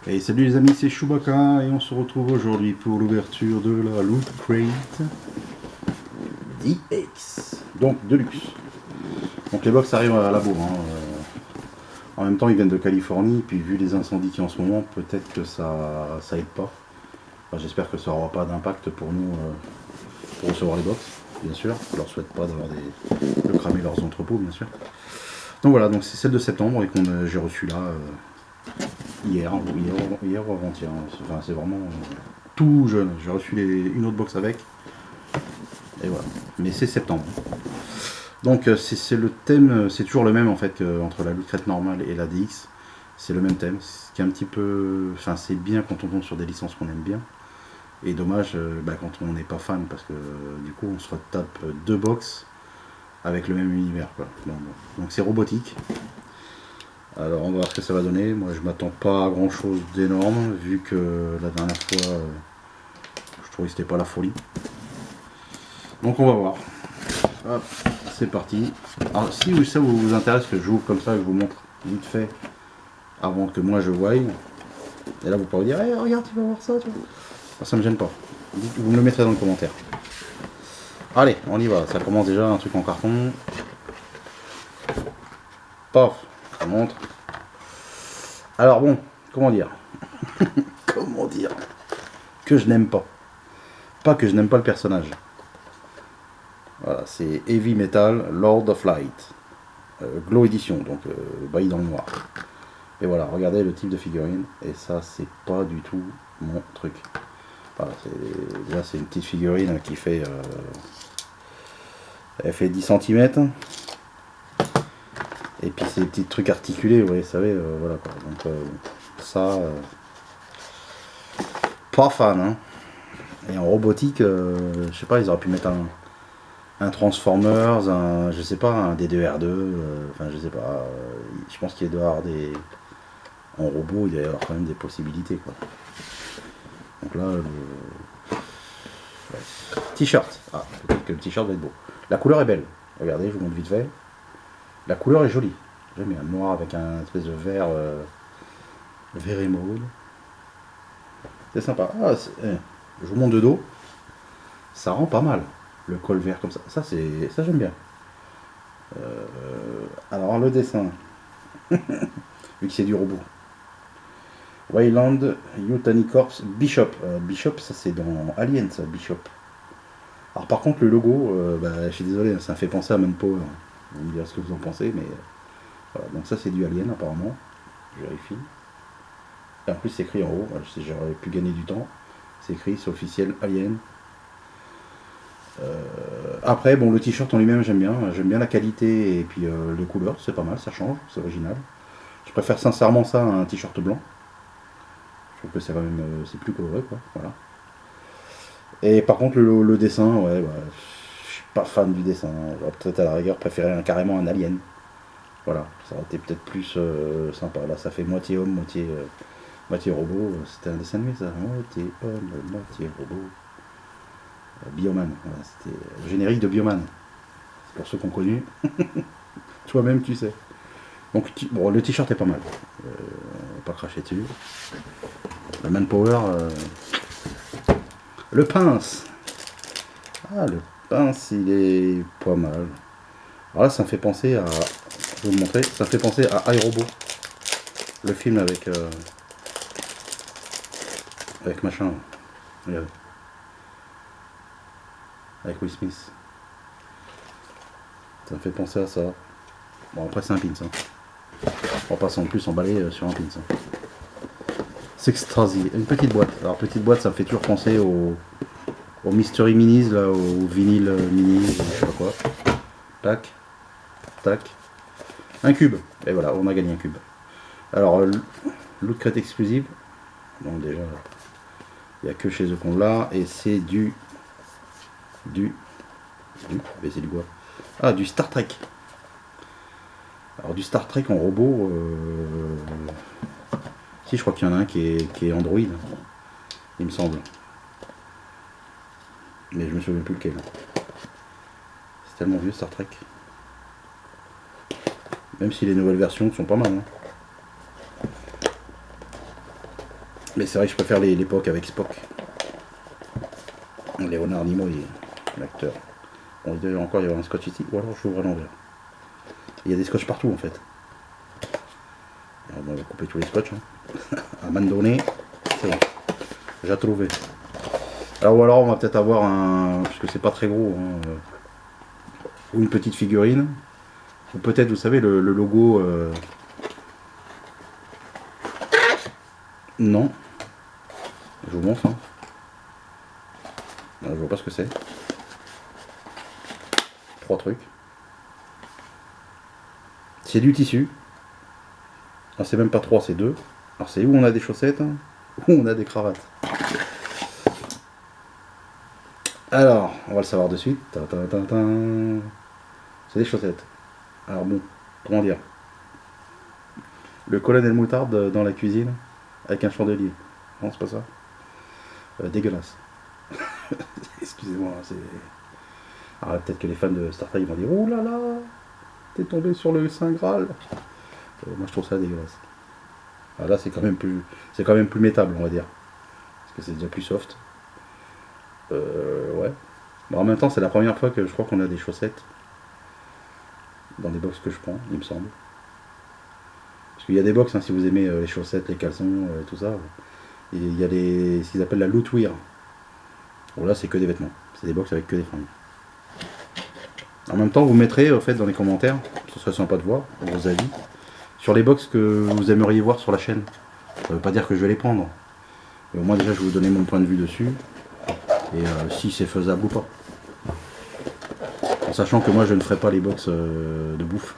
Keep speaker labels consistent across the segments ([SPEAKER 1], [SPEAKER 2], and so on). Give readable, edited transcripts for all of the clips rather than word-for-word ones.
[SPEAKER 1] Et salut les amis, c'est Chewbacca et on se retrouve aujourd'hui pour l'ouverture de la Loot Crate DX, donc Deluxe. Donc les box arrivent à la bourre. En même temps, ils viennent de Californie, puis vu les incendies qu'il y a en ce moment, peut-être que ça aide pas. Enfin, j'espère que ça n'aura pas d'impact pour nous pour recevoir les box, bien sûr. Je leur souhaite pas de cramer leurs entrepôts, bien sûr. Donc voilà, donc c'est celle de septembre et que j'ai reçu là. Hier ou avant-hier. Enfin, c'est vraiment tout jeune. J'ai reçu une autre box avec. Et voilà. Mais c'est septembre. Donc c'est le thème, c'est toujours le même en fait entre la Loot Crate normale et la DX. C'est le même thème. Ce qui est un petit peu. Enfin, c'est bien quand on tombe sur des licences qu'on aime bien. Et dommage quand on n'est pas fan parce que du coup on se retape deux box avec le même univers. Quoi. Donc c'est robotique. Alors on va voir ce que ça va donner. Moi je m'attends pas à grand chose d'énorme vu que la dernière fois je trouvais que c'était pas la folie. Donc on va voir. Hop, c'est parti. Alors si ça vous intéresse que j'ouvre comme ça, je vous montre vite fait avant que moi je voie. Et là vous pourrez dire hey, regarde tu vas voir ça. Ça me gêne pas. Vous me le mettrez dans le commentaire. Allez, on y va. Ça commence déjà un truc en carton. Paf, ça montre. Alors bon, comment dire comment dire que je n'aime pas. Pas que je n'aime pas le personnage. Voilà, c'est Heavy Metal Lord of Light. Glow Edition, donc bailli dans le noir. Et voilà, regardez le type de figurine. Et ça, c'est pas du tout mon truc. Voilà, déjà, c'est une petite figurine qui fait... elle fait 10 cm. Et puis, c'est des petits trucs articulés, vous savez, voilà quoi. Donc, ça... pas fan, hein. Et en robotique, je sais pas, ils auraient pu mettre un Transformers, je sais pas, un D2R2, enfin je sais pas, je pense qu'il doit y avoir des... En robot, il doit y avoir quand même des possibilités quoi. Donc là, ouais. T-shirt, ah, peut-être que le t-shirt va être beau. La couleur est belle, regardez, je vous montre vite fait. La couleur est jolie, j'aime bien, noir avec un espèce de vert, vert émeraude. C'est sympa, je vous montre de dos, ça rend pas mal. Le col vert comme ça, ça j'aime bien. Alors le dessin, vu que c'est du robot. Wayland Yutani Corps Bishop. Bishop, ça c'est dans Alien, ça, Bishop. Alors par contre, le logo, je suis désolé, ça me fait penser à Manpower. Vous me direz ce que vous en pensez, mais voilà. Donc ça c'est du Alien apparemment. Je vérifie. Et en plus c'est écrit en haut, j'aurais pu gagner du temps. C'est écrit, c'est officiel Alien. Après, bon, le t-shirt en lui-même j'aime bien la qualité et puis les couleurs, c'est pas mal, ça change, c'est original. Je préfère sincèrement ça à un t-shirt blanc. Je trouve que c'est quand même c'est plus coloré quoi. Voilà. Et par contre le dessin, ouais, je suis pas fan du dessin. J'aurais peut-être à la rigueur préféré carrément un alien. Voilà, ça aurait été peut-être plus sympa. Là ça fait moitié homme, moitié robot. C'était un dessin animé ça. Moitié homme, moitié robot. Bioman, voilà, c'était le générique de Bioman. C'est pour ceux qui ont connu. Toi-même tu sais. Donc bon, le t-shirt est pas mal. Pas cracher dessus. Le Manpower. Le pince. Ah, le pince, il est pas mal. Alors là, ça me fait penser à... Je vais vous montrer. Ça me fait penser à iRobot. Le film avec machin. Regardez. Avec Will Smith. Ça me fait penser à ça. Bon, après, c'est un pins. Hein. On va pas en plus s'emballer sur un pins. Hein. Sextasy. Une petite boîte. Alors, petite boîte, ça me fait toujours penser au Mystery Minis, là, au vinyle mini, je sais pas quoi. Tac. Tac. Un cube. Et voilà, on a gagné un cube. Alors, Loot Crate exclusive. Donc déjà, il n'y a que chez eux qu'on l'a. Et c'est mais c'est du quoi? Ah, du Star Trek. Alors du Star Trek en robot. Si, je crois qu'il y en a un qui est Android. Il me semble. Mais je me souviens plus lequel. C'est tellement vieux Star Trek. Même si les nouvelles versions sont pas mal. Hein. Mais c'est vrai que je préfère l'époque avec Spock. Léonard Nimoy, l'acteur. Bon, il y a encore il y a un scotch ici, ou alors je ouvre à l'envers. Il y a des scotch partout en fait. Alors, on va couper tous les scotch. Hein. À un moment donné, c'est bon. J'ai trouvé. Alors ou alors on va peut-être avoir un. Parce que c'est pas très gros. Hein, ou une petite figurine. Ou peut-être, vous savez, le logo. Non. Je vous montre. Hein. Je vois pas ce que c'est. 3 trucs. C'est du tissu. Ah, c'est même pas 3, c'est 2. Alors c'est où on a des chaussettes, hein, où on a des cravates. Alors, on va le savoir de suite. C'est des chaussettes. Alors bon, comment dire. Le colonel moutarde dans la cuisine avec un chandelier. Non, c'est pas ça. Dégueulasse. Excusez-moi, c'est... Alors peut-être que les fans de Star Trek vont dire oh là là, t'es tombé sur le Saint Graal. Moi je trouve ça dégueulasse. Alors là c'est quand même plus métable on va dire. Parce que c'est déjà plus soft. Ouais. Bon, en même temps c'est la première fois que je crois qu'on a des chaussettes dans des box que je prends, il me semble. Parce qu'il y a des box, hein, si vous aimez les chaussettes, les caleçons, tout ça. Et il y a ce qu'ils appellent la loot wear. Bon là c'est que des vêtements. C'est des box avec que des fringues. En même temps, vous mettrez au fait dans les commentaires, ce serait sympa de voir vos avis, sur les box que vous aimeriez voir sur la chaîne. Ça ne veut pas dire que je vais les prendre. Mais au moins déjà je vais vous donner mon point de vue dessus. Et si c'est faisable ou pas. En sachant que moi je ne ferai pas les box de bouffe.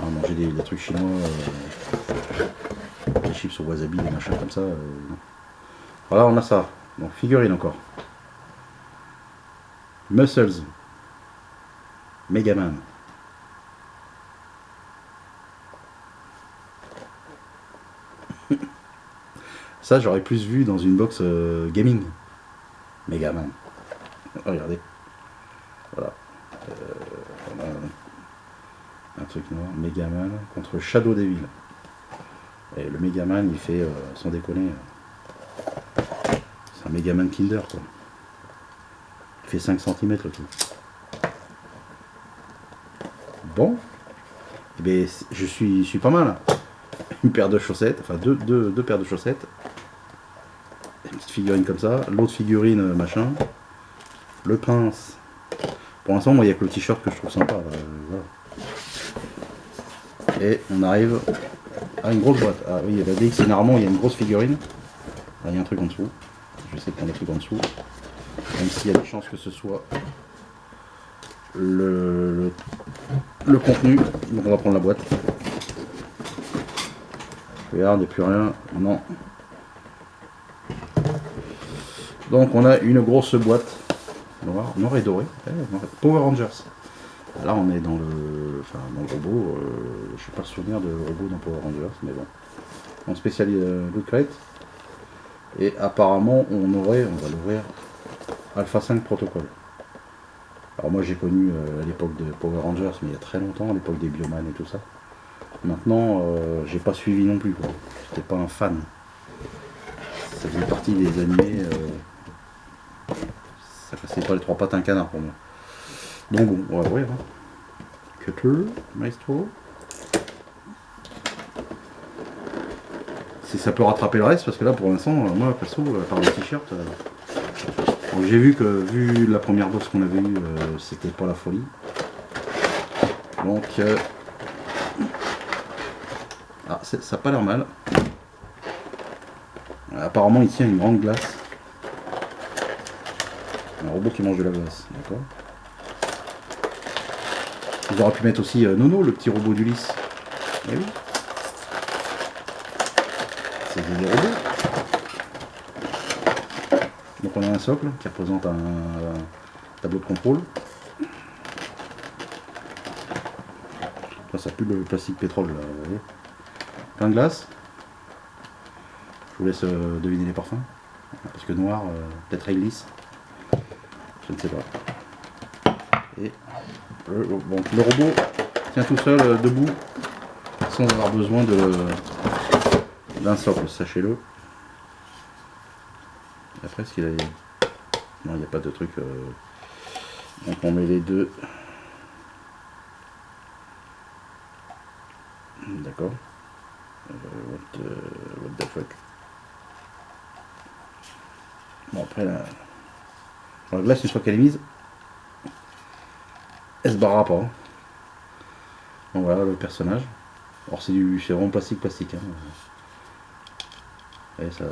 [SPEAKER 1] Manger des trucs chinois, des chips au wasabi, des machins comme ça. Voilà, on a ça. Donc figurine encore. Muscles. Megaman. Ça, j'aurais plus vu dans une box gaming. Megaman. Regardez. Voilà. On a un truc noir. Megaman contre Shadow Devil. Et le Megaman, il fait, sans déconner, c'est un Megaman Kinder, quoi. Il fait 5 cm le tout. Bon. Et bien, je suis pas mal. Une paire de chaussettes, enfin deux paires de chaussettes. Une petite figurine comme ça. L'autre figurine, machin. Le pince. Pour l'instant, moi, il n'y a que le t-shirt que je trouve sympa. Voilà. Et on arrive à une grosse boîte. Ah oui, la DX, généralement, il y a une grosse figurine. Là, il y a un truc en dessous. Je vais essayer de prendre le truc en dessous. Même s'il y a des chances que ce soit le contenu. Donc, on va prendre la boîte. Regarde, il n'y a plus rien. Non. Donc, on a une grosse boîte. Noir et doré. Power Rangers. Là, on est dans le robot. Je n'ai pas le souvenir de robot dans Power Rangers, mais bon. En spécial Loot Crate. Et apparemment, on va l'ouvrir Alpha 5 Protocol. Alors moi, j'ai connu à l'époque de Power Rangers, mais il y a très longtemps, à l'époque des Bioman et tout ça. Maintenant, j'ai pas suivi non plus, quoi. J'étais pas un fan. Ça faisait partie des animés. Ça passait pas les 3 pattes un canard pour moi. Donc bon, on va ouvrir. Hein. Cutter, Maestro. Si ça peut rattraper le reste, parce que là pour l'instant, moi perso, par le t-shirt, j'ai vu que vu la première box qu'on avait eue, c'était pas la folie. Donc ça n'a pas l'air mal. Apparemment il tient une grande glace. Un robot qui mange de la glace, d'accord. Ils auraient pu mettre aussi Nono, le petit robot d'Ulysse. Eh oui. C'est des robots. Donc on a un socle qui représente un tableau de contrôle. Ça pue le plastique pétrole là, vous voyez. Plein de glace. Je vous laisse deviner les parfums. Parce que noir, peut-être réglisse. Je ne sais pas. Et le robot tient tout seul debout sans avoir besoin d'un socle, sachez-le. Après, est-ce qu'il a... Non, il n'y a pas de truc. Donc on met les deux. D'accord. What the fuck. Bon, après, la glace, une fois qu'elle est mise, elle se barrera pas. Donc voilà le personnage. Alors c'est vraiment plastique. Hein. Et ça,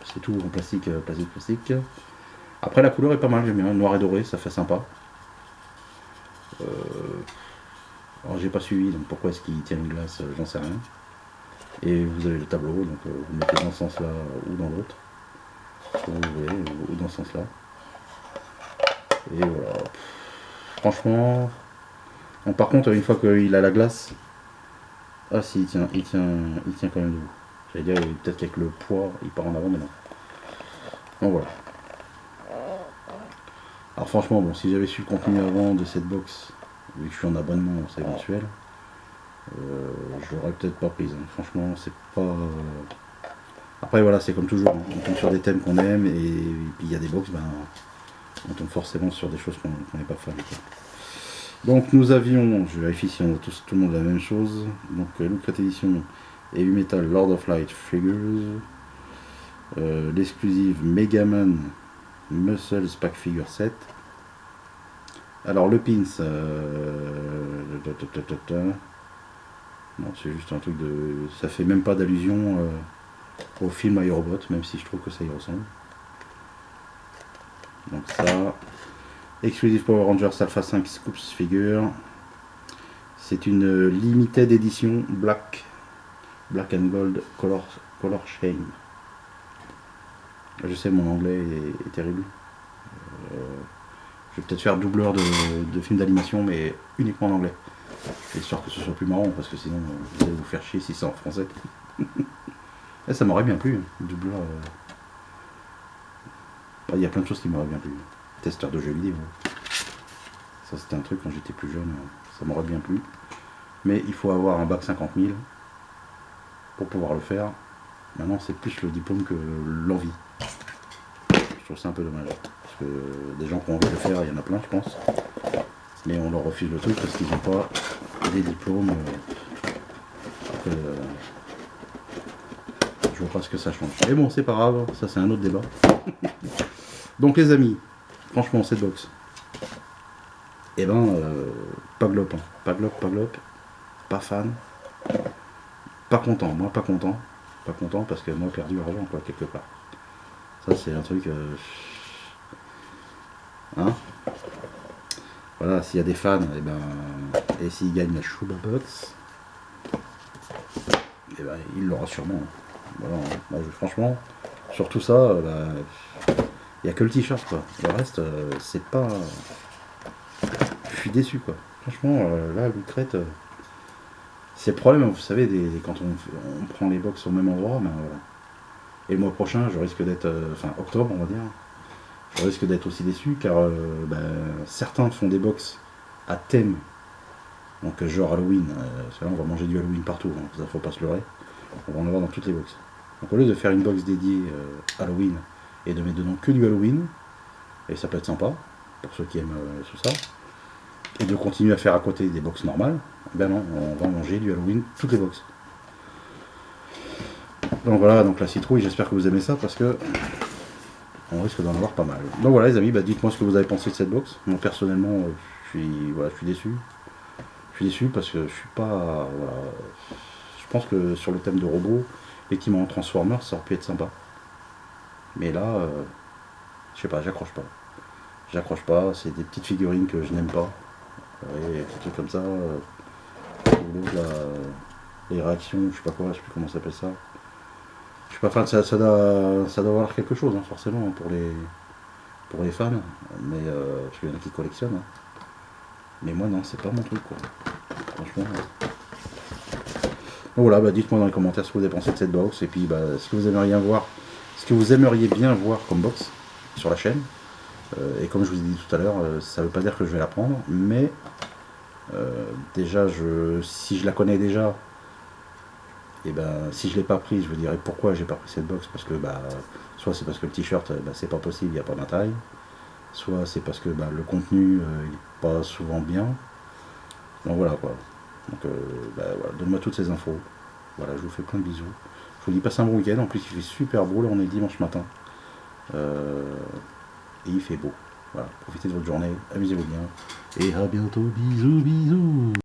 [SPEAKER 1] c'est tout en plastique. Après la couleur est pas mal, j'aime bien, noir et doré, ça fait sympa. Alors j'ai pas suivi, donc pourquoi est-ce qu'il tient une glace, j'en sais rien. Et vous avez le tableau, donc vous mettez dans ce sens-là ou dans l'autre. Vous voyez, ou dans ce sens-là. Et voilà. Franchement. Bon, par contre, une fois qu'il a la glace. Ah si, il tient quand même debout. J'allais dire, peut-être qu'avec le poids, il part en avant, mais non. Donc voilà. Alors franchement, bon, si j'avais su le contenu avant de cette box, vu que je suis en abonnement, c'est mensuel, je l'aurais peut-être pas prise. Hein. Franchement, c'est pas... Après voilà, c'est comme toujours, hein. On tombe sur des thèmes qu'on aime, et puis il y a des box, ben, on tombe forcément sur des choses qu'on n'est pas fan. Donc nous avions, je vérifie si on a tout le monde la même chose, donc Lucret Edition, Heavy Metal Lord of Light Figures, l'exclusive Megaman Muscles Pack Figure 7. Alors le pins, non c'est juste un truc de... Ça fait même pas d'allusion au film iRobot, même si je trouve que ça y ressemble. Donc ça... Exclusive Power Rangers Alpha 5 Scoops Figure. C'est une limited edition black and gold color shame. Je sais, mon anglais est terrible. Je vais peut-être faire doubleur de films d'animation, mais uniquement en anglais. Histoire que ce soit plus marrant, parce que sinon vous allez vous faire chier si c'est en français. Et ça m'aurait bien plu, doubleur. Il y a plein de choses qui m'auraient bien plu. Testeur de jeux vidéo. Ça c'était un truc quand j'étais plus jeune, ça m'aurait bien plu. Mais il faut avoir un bac 50 000 pour pouvoir le faire. Maintenant c'est plus le diplôme que l'envie. Je trouve ça un peu dommage. Parce que des gens qui ont envie de le faire, il y en a plein je pense. Mais on leur refuse le truc parce qu'ils n'ont pas des diplômes. Après, je vois pas ce que ça change. Mais bon c'est pas grave, ça c'est un autre débat. Donc les amis, franchement cette box, et ben pas glop, hein. Pas glop, pas fan, pas content, moi pas content parce que moi perdu argent quoi quelque part. Ça c'est un truc hein. Voilà, s'il y a des fans, et ben et s'ils gagnent la Shuba Box, et ben il l'aura sûrement. Voilà, moi, franchement, sur tout ça, il n'y a que le t-shirt quoi. Le reste, c'est pas. Je suis déçu quoi. Franchement, là, Lucret, c'est le problème, vous savez, quand on prend les box au même endroit, ben, voilà. Et le mois prochain, je risque d'être. Enfin, octobre, on va dire. Je risque d'être aussi déçu car ben, certains font des box à thème. Donc, genre Halloween. Là, on va manger du Halloween partout, hein, ça faut pas se leurrer. On va en avoir dans toutes les box. Donc, au lieu de faire une box dédiée Halloween et de mettre dedans que du Halloween, et ça peut être sympa pour ceux qui aiment tout ça, et de continuer à faire à côté des box normales, ben non, on va manger du Halloween toutes les box. Donc voilà, donc la citrouille, j'espère que vous aimez ça parce que on risque d'en avoir pas mal. Donc voilà les amis, bah dites-moi ce que vous avez pensé de cette box. Moi personnellement, je suis déçu. Je suis déçu parce que je suis pas. Voilà, je pense que sur le thème de robot, l'équipement Transformers, ça aurait pu être sympa. Mais là, je sais pas, j'accroche pas. J'accroche pas, c'est des petites figurines que je n'aime pas. Et des trucs comme ça. Les réactions, je sais pas quoi, je sais plus comment ça s'appelle ça. Je suis pas fan, ça doit avoir quelque chose, hein, forcément, pour les fans. Mais parce qu'il y en a qui collectionnent. Hein. Mais moi non, c'est pas mon truc quoi. Franchement. Donc voilà, bah, dites-moi dans les commentaires ce que vous avez pensé de cette box. Et puis bah, ce que vous aimeriez bien voir comme box sur la chaîne. Et comme je vous ai dit tout à l'heure, ça veut pas dire que je vais la prendre, mais déjà si je la connais déjà, Et ben si je l'ai pas prise, je vous dirais pourquoi j'ai pas pris cette box, parce que bah soit c'est parce que le t-shirt c'est pas possible, il n'y a pas ma taille, soit c'est parce que le contenu il est pas souvent bien. Donc voilà quoi. Donc voilà, donne-moi toutes ces infos. Voilà, je vous fais plein de bisous. Je vous dis passe un bon week-end, en plus il fait super beau, là on est dimanche matin. Et il fait beau. Voilà, profitez de votre journée, amusez-vous bien. Et à bientôt, bisous bisous.